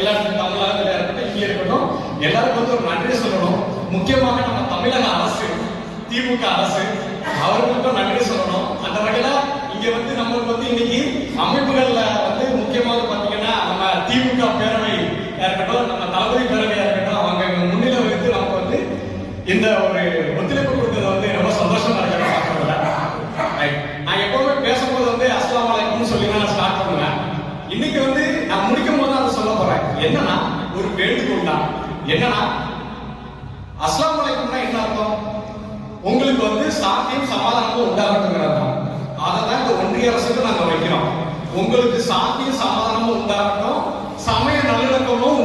எல்லா இடத்துக்கும் தமிழகத்தில் இருக்கட்டும், இங்கே இருக்கட்டும், எல்லாருக்கும் வந்து ஒரு நன்றி சொல்லணும். முக்கியமாக நம்ம தமிழக அரசு, திமுக அரசு, அவர்களுக்கும் நன்றி சொல்லணும். அந்த வகையில இங்க வந்து நம்மளுக்கு வந்து இன்னைக்கு அமைப்புகள்ல வந்து முக்கியமாக பாத்தீங்கன்னா நம்ம திமுக பேரவை இருக்கட்டும், நம்ம தளபதி பேரவையா இருக்கட்டும், அவங்க முன்னிலை வைத்து நமக்கு வந்து இந்த ஒரு ஒத்துழைப்பு கொடுத்தது வந்து ரொம்ப சந்தோஷமா இருக்கிற பார்க்கறதுல. நான் எப்பவுமே பேசும்போது வந்து அஸ்ஸலாமு அலைக்கும்னு சொல்லி நான் ஸ்டார்ட் பண்ணுவேன். இன்னைக்கு வந்து நான் முடிக்கும் போது அதை சொல்ல போறேன். என்னன்னா ஒரு வேண்டுகோள் தான். என்னன்னா அஸ்ஸலாமு அலைக்கும்னா என்ன அர்த்தம்? உங்களுக்கு வந்து சாந்தியும் சமாதானமும் உண்டாகட்டுங்கிறது தான். அதை தான் இந்த ஒன்றிய அரசுக்கு நாங்க வைக்கிறோம். உங்களுக்கு சாந்தியும் சமாதானமும் உண்டாகட்டும், சமய நல்லிணக்கமும்